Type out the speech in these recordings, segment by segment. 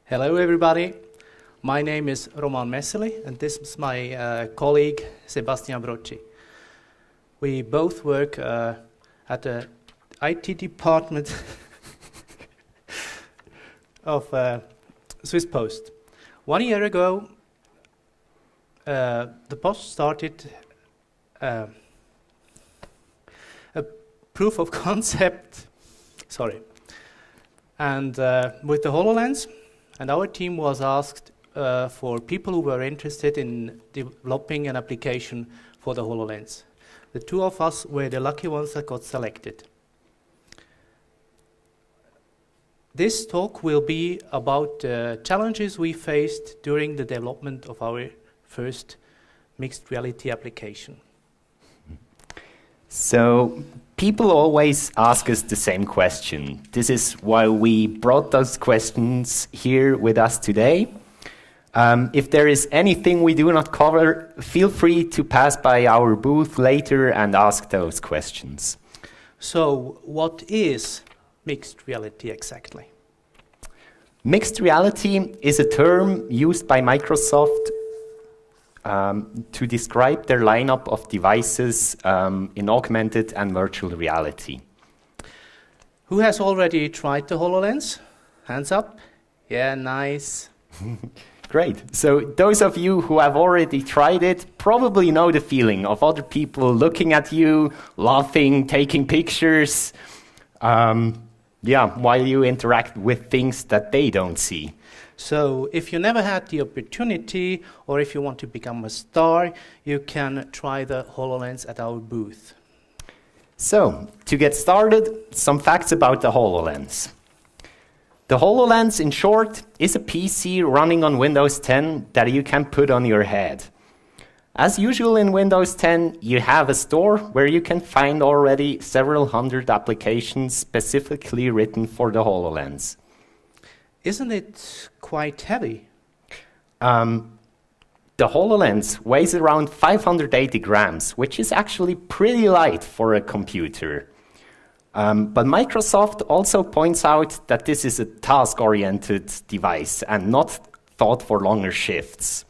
Hello everybody, my name is Messerli and this is my colleague Sébastien Broggi. We both work at the IT department of Swiss Post. 1 year ago, the Post started a proof of concept, and with the HoloLens. And our team was asked for people who were interested in developing an application for the HoloLens. The two of us were the lucky ones that got selected. This talk will be about the challenges we faced during the development of our first mixed reality application. So, people always ask us the same question. This is why we brought those questions here with us today. If there is anything we do not cover, feel free to pass by our booth later and ask those questions. So, what is mixed reality exactly? Mixed reality is a term used by Microsoft to describe their lineup of devices in augmented and virtual reality. Who has already tried the HoloLens? Hands up. Yeah, nice. Great. So those of you who have already tried it probably know the feeling of other people looking at you, laughing, taking pictures, while you interact with things that they don't see. So if you never had the opportunity, or if you want to become a star, you can try the HoloLens at our booth. So, to get started, some facts about the HoloLens. The HoloLens, in short, is a PC running on Windows 10 that you can put on your head. As usual in Windows 10, you have a store where you can find already several hundred applications specifically written for the HoloLens. Isn't it quite heavy? The HoloLens weighs around 580 grams, which is actually pretty light for a computer. But Microsoft also points out that this is a task-oriented device and not thought for longer shifts.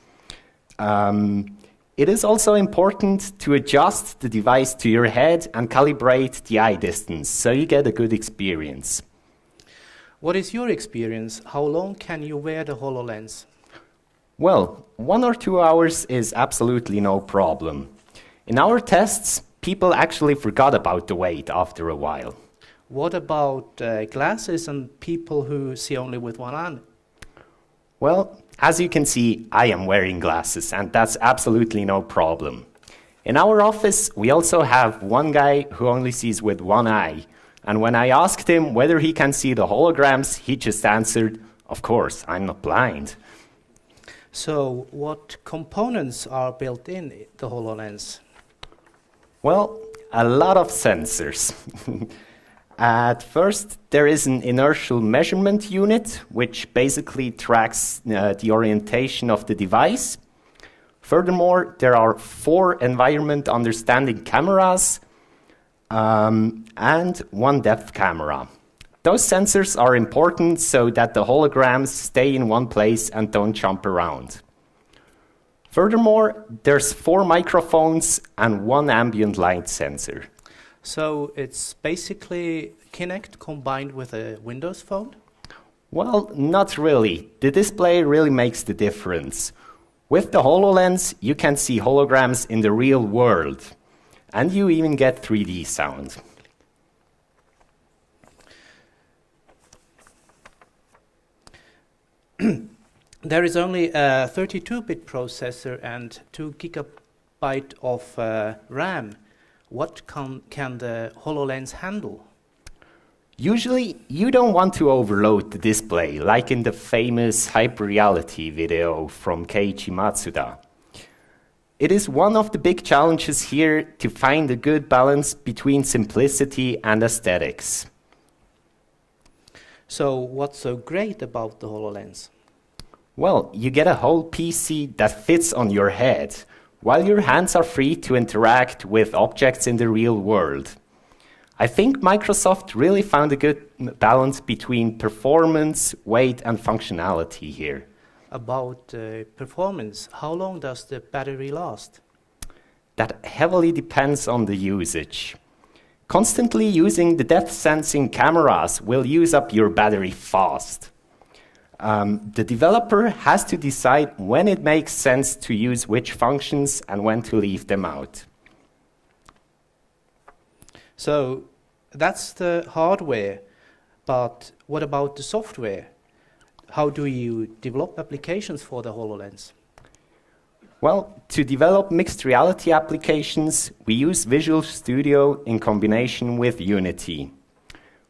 It is also important to adjust the device to your head and calibrate the eye distance, so you get a good experience. What is your experience? How long can you wear the HoloLens? Well, 1 or 2 hours is absolutely no problem. In our tests, people actually forgot about the weight after a while. What about glasses and people who see only with one eye? Well, as you can see, I am wearing glasses, and that's absolutely no problem. In our office, we also have one guy who only sees with one eye. And when I asked him whether he can see the holograms, he just answered, "Of course, I'm not blind." So, what components are built in the HoloLens? Well, a lot of sensors. At first, there is an inertial measurement unit, which basically tracks the orientation of the device. Furthermore, there are 4 environment understanding cameras, and 1 depth camera. Those sensors are important so that the holograms stay in one place and don't jump around. Furthermore, there's 4 microphones and 1 ambient light sensor. So it's basically Kinect combined with a Windows phone? Well, not really. The display really makes the difference. With the HoloLens, you can see holograms in the real world. And you even get 3D sound. There is only a 32-bit processor and 2 GB of RAM. What can the HoloLens handle? Usually, you don't want to overload the display, like in the famous hyperreality video from Keiichi Matsuda. It is one of the big challenges here to find a good balance between simplicity and aesthetics. So, what's so great about the HoloLens? Well, you get a whole PC that fits on your head, while your hands are free to interact with objects in the real world. I think Microsoft really found a good balance between performance, weight, and functionality here. About performance, how long does the battery last? That heavily depends on the usage. Constantly using the depth-sensing cameras will use up your battery fast. The developer has to decide when it makes sense to use which functions and when to leave them out. So that's the hardware, but what about the software? How do you develop applications for the HoloLens? Well, to develop mixed reality applications, we use Visual Studio in combination with Unity.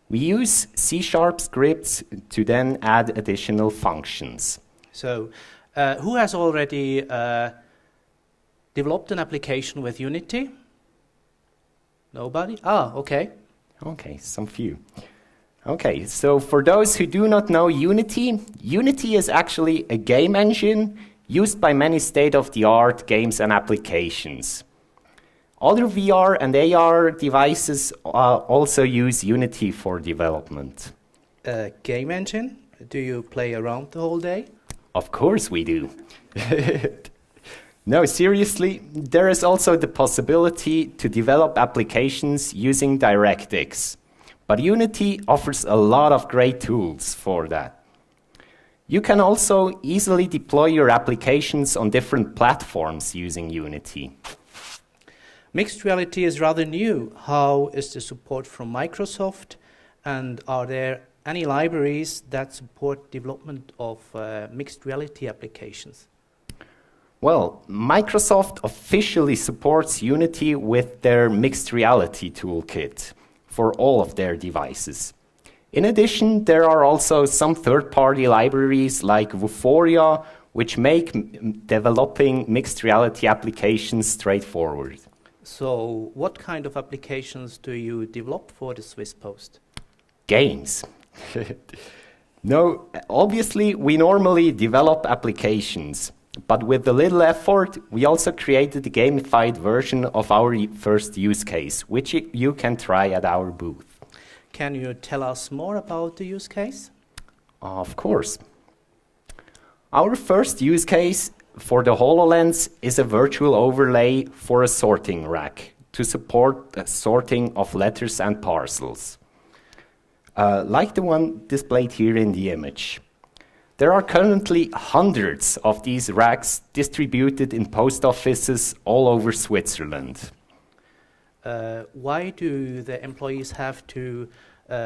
We use C# scripts to then add additional functions. So, who has already developed an application with Unity? Nobody? Ah, okay. Okay, some few. Okay, so for those who do not know Unity, Unity is actually a game engine used by many state-of-the-art games and applications. Other VR and AR devices also use Unity for development. Game engine? Do you play around the whole day? Of course we do. No, seriously, there is also the possibility to develop applications using DirectX. But Unity offers a lot of great tools for that. You can also easily deploy your applications on different platforms using Unity. Mixed reality is rather new. How is the support from Microsoft? And are there any libraries that support development of mixed reality applications? Well, Microsoft officially supports Unity with their mixed reality toolkit for all of their devices. In addition, there are also some third-party libraries like Vuforia, which make developing mixed reality applications straightforward. So, what kind of applications do you develop for the Swiss Post? Games. No, obviously, we normally develop applications, but with a little effort, we also created a gamified version of our first use case, which you can try at our booth. Can you tell us more about the use case? Of course. Our first use case for the HoloLens is a virtual overlay for a sorting rack to support the sorting of letters and parcels, like the one displayed here in the image. There are currently hundreds of these racks distributed in post offices all over Switzerland. Why do the employees have to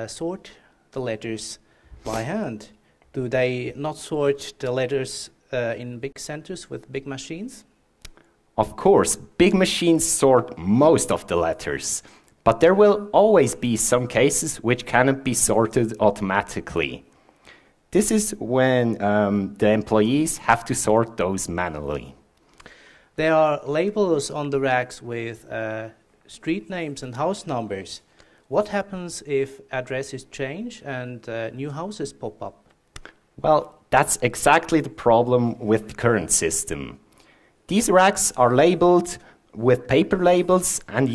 sort the letters by hand? Do they not sort the letters in big centers with big machines? Of course, big machines sort most of the letters, but there will always be some cases which cannot be sorted automatically. This is when the employees have to sort those manually. There are labels on the racks with street names and house numbers. What happens if addresses change and new houses pop up? Well, that's exactly the problem with the current system. These racks are labeled with paper labels and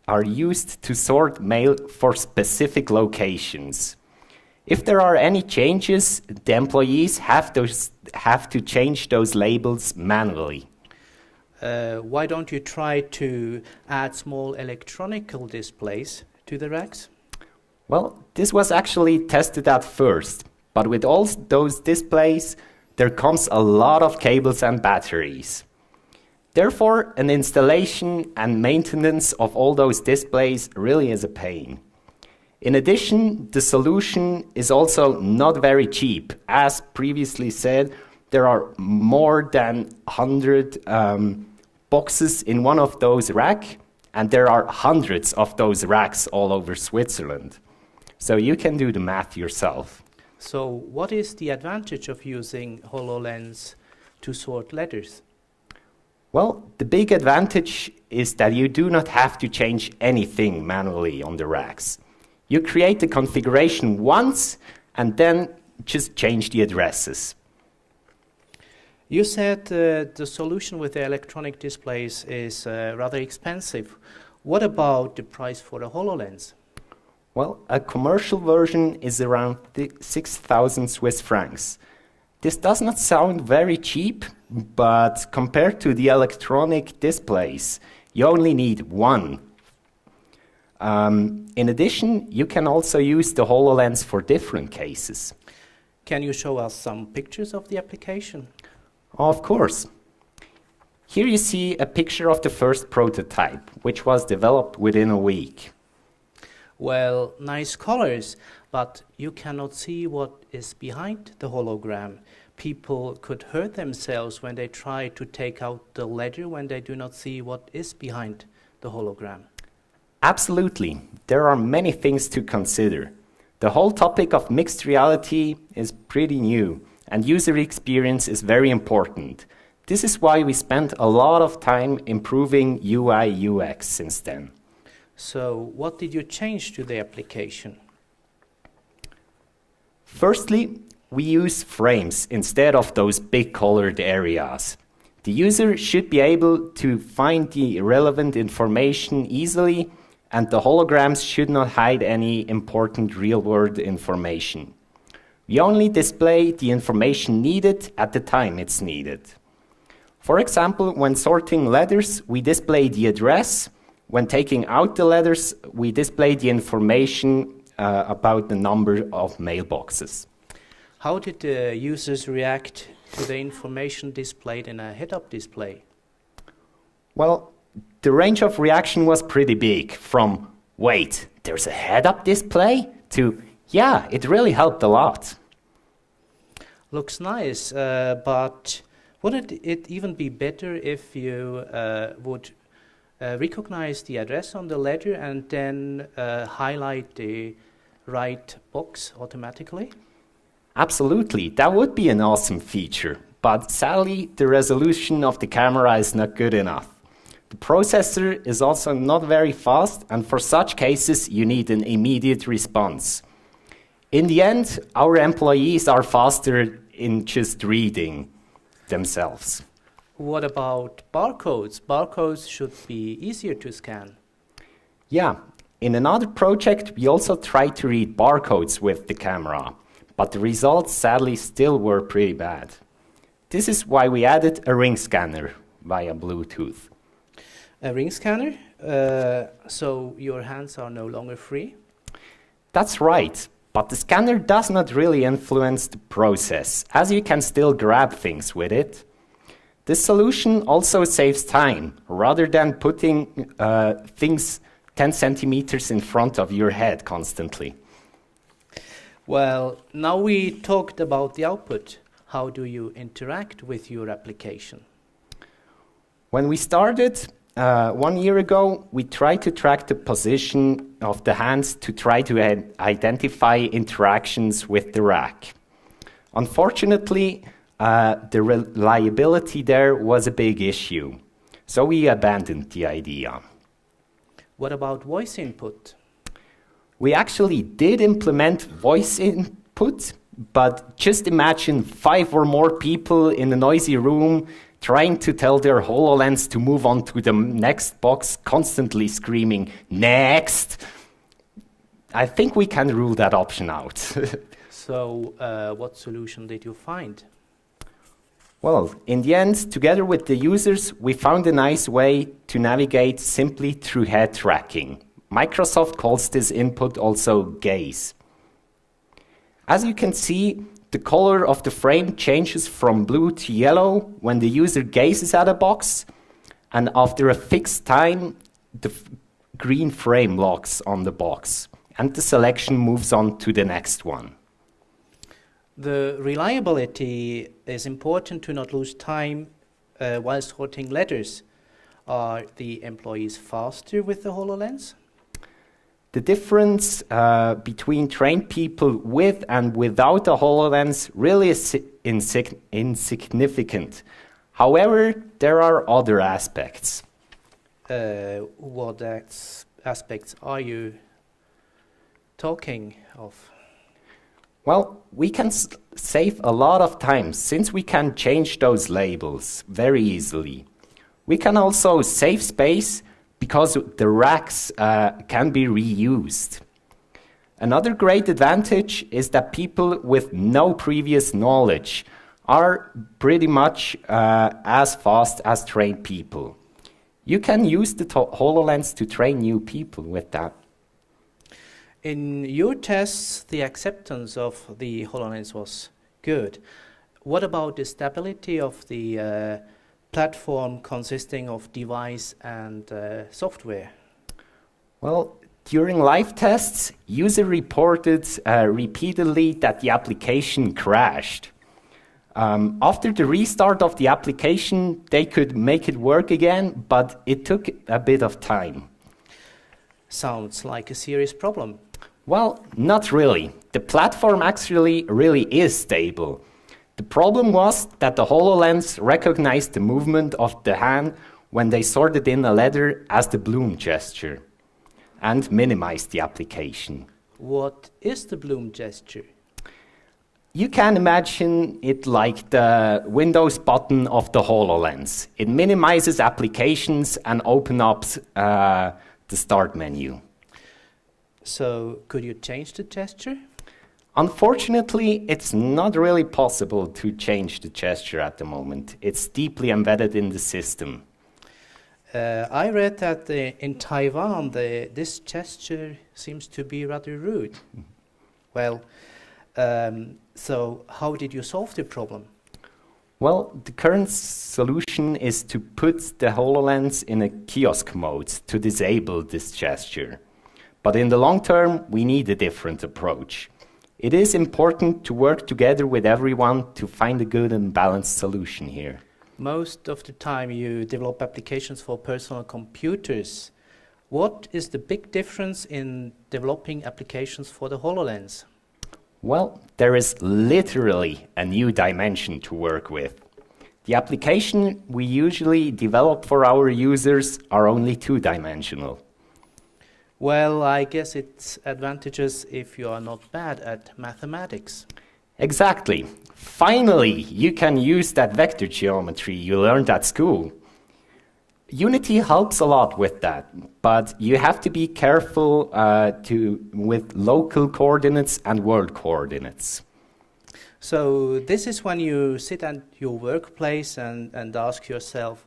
are used to sort mail for specific locations. If there are any changes, the employees have to change those labels manually. Why don't you try to add small electronical displays to the racks? Well, this was actually tested at first, but with all those displays, there comes a lot of cables and batteries. Therefore, an installation and maintenance of all those displays really is a pain. In addition, the solution is also not very cheap. As previously said, there are more than 100 boxes in one of those racks, and there are hundreds of those racks all over Switzerland. So you can do the math yourself. So what is the advantage of using HoloLens to sort letters? Well, the big advantage is that you do not have to change anything manually on the racks. You create the configuration once and then just change the addresses. You said the solution with the electronic displays is rather expensive. What about the price for a HoloLens? Well, a commercial version is around 6,000 Swiss francs. This does not sound very cheap, but compared to the electronic displays, you only need one. In addition, you can also use the HoloLens for different cases. Can you show us some pictures of the application? Of course. Here you see a picture of the first prototype, which was developed within a week. Well, nice colors, but you cannot see what is behind the hologram. People could hurt themselves when they try to take out the ledger when they do not see what is behind the hologram. Absolutely. There are many things to consider. The whole topic of mixed reality is pretty new, and user experience is very important. This is why we spent a lot of time improving UI UX since then. So, what did you change to the application? Firstly, we use frames instead of those big colored areas. The user should be able to find the relevant information easily, and the holograms should not hide any important real-world information. We only display the information needed at the time it's needed. For example, when sorting letters, we display the address. When taking out the letters, we display the information about the number of mailboxes. How did the users react to the information displayed in a head-up display? Well, the range of reaction was pretty big, from, wait, there's a head-up display, to, yeah, it really helped a lot. Looks nice, but wouldn't it even be better if you would recognize the address on the ledger and then highlight the right box automatically? Absolutely, that would be an awesome feature, but sadly the resolution of the camera is not good enough. The processor is also not very fast, and for such cases you need an immediate response. In the end, our employees are faster in just reading themselves. What about barcodes? Barcodes should be easier to scan. Yeah, in another project we also tried to read barcodes with the camera, but the results sadly still were pretty bad. This is why we added a ring scanner via Bluetooth. A ring scanner? So your hands are no longer free? That's right, but the scanner does not really influence the process, as you can still grab things with it. This solution also saves time, rather than putting things 10 centimeters in front of your head constantly. Well, now we talked about the output. How do you interact with your application? When we started 1 year ago, we tried to track the position of the hands to try to identify interactions with the rack. Unfortunately, the reliability there was a big issue, so we abandoned the idea. What about voice input? We actually did implement voice input, but just imagine 5 or more people in a noisy room trying to tell their HoloLens to move on to the next box, constantly screaming, "Next!" I think we can rule that option out. So, what solution did you find? Well, in the end, together with the users, we found a nice way to navigate simply through head tracking. Microsoft calls this input also gaze. As you can see, the color of the frame changes from blue to yellow when the user gazes at a box, and after a fixed time, the green frame locks on the box, and the selection moves on to the next one. The reliability is important to not lose time while sorting letters. Are the employees faster with the HoloLens? The difference between trained people with and without a HoloLens really is insignificant. However, there are other aspects. What aspects are you talking of? Well, we can save a lot of time since we can change those labels very easily. We can also save space because the racks can be reused. Another great advantage is that people with no previous knowledge are pretty much as fast as trained people. You can use the HoloLens to train new people with that. In your tests, the acceptance of the HoloLens was good. What about the stability of the platform consisting of device and software? Well, during live tests, user reported repeatedly that the application crashed. After the restart of the application, they could make it work again, but it took a bit of time. Sounds like a serious problem. Well, not really. The platform actually really is stable. The problem was that the HoloLens recognized the movement of the hand when they sorted in a letter as the bloom gesture and minimized the application. What is the bloom gesture? You can imagine it like the Windows button of the HoloLens. It minimizes applications and opens up the start menu. So, could you change the gesture? Unfortunately, it's not really possible to change the gesture at the moment. It's deeply embedded in the system. I read that in Taiwan, this gesture seems to be rather rude. Well, so how did you solve the problem? Well, the current solution is to put the HoloLens in a kiosk mode to disable this gesture. But in the long term, we need a different approach. It is important to work together with everyone to find a good and balanced solution here. Most of the time you develop applications for personal computers. What is the big difference in developing applications for the HoloLens? Well, there is literally a new dimension to work with. The application we usually develop for our users are only two-dimensional. Well, I guess it's advantageous if you are not bad at mathematics. Exactly. Finally, you can use that vector geometry you learned at school. Unity helps a lot with that, but you have to be careful with local coordinates and world coordinates. So this is when you sit at your workplace and ask yourself,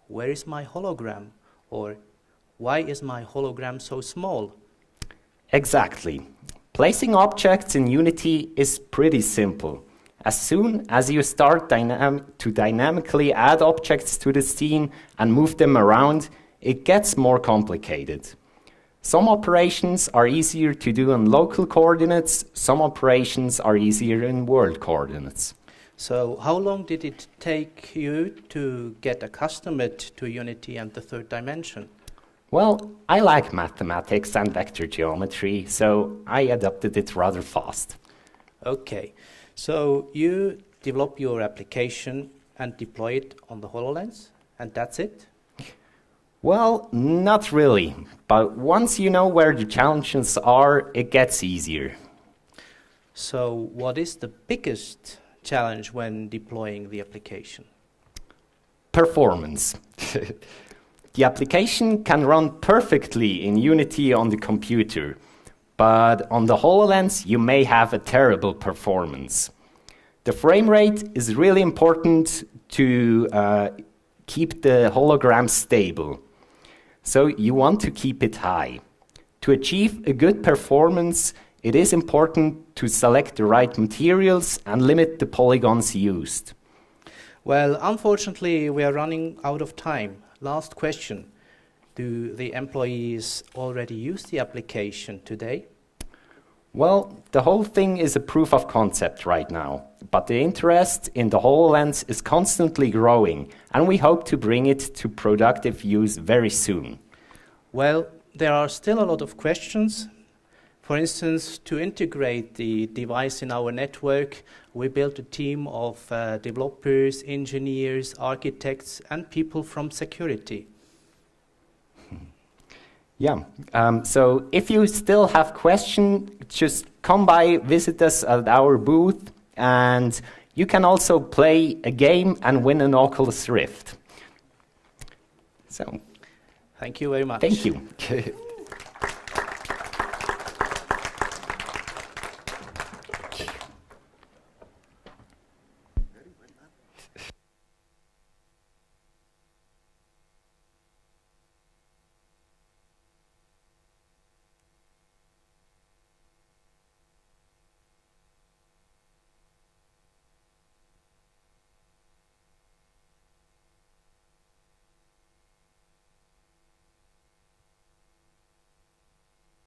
where is my hologram? Or why is my hologram so small? Exactly. Placing objects in Unity is pretty simple. As soon as you start to dynamically add objects to the scene and move them around, it gets more complicated. Some operations are easier to do in local coordinates, some operations are easier in world coordinates. So how long did it take you to get accustomed to Unity and the third dimension? Well, I like mathematics and vector geometry, so I adopted it rather fast. Okay, so you develop your application and deploy it on the HoloLens, and that's it? Well, not really, but once you know where the challenges are, it gets easier. So what is the biggest challenge when deploying the application? Performance. The application can run perfectly in Unity on the computer, but on the HoloLens you may have a terrible performance. The frame rate is really important to keep the hologram stable, so you want to keep it high. To achieve a good performance, it is important to select the right materials and limit the polygons used. Well, unfortunately, we are running out of time. Last question. Do the employees already use the application today? Well, the whole thing is a proof of concept right now, but the interest in the HoloLens is constantly growing, and we hope to bring it to productive use very soon. Well, there are still a lot of questions. For instance, to integrate the device in our network, we built a team of developers, engineers, architects, and people from security. Yeah, so if you still have questions, just come by, visit us at our booth, and you can also play a game and win an Oculus Rift. So, Thank you very much. Thank you.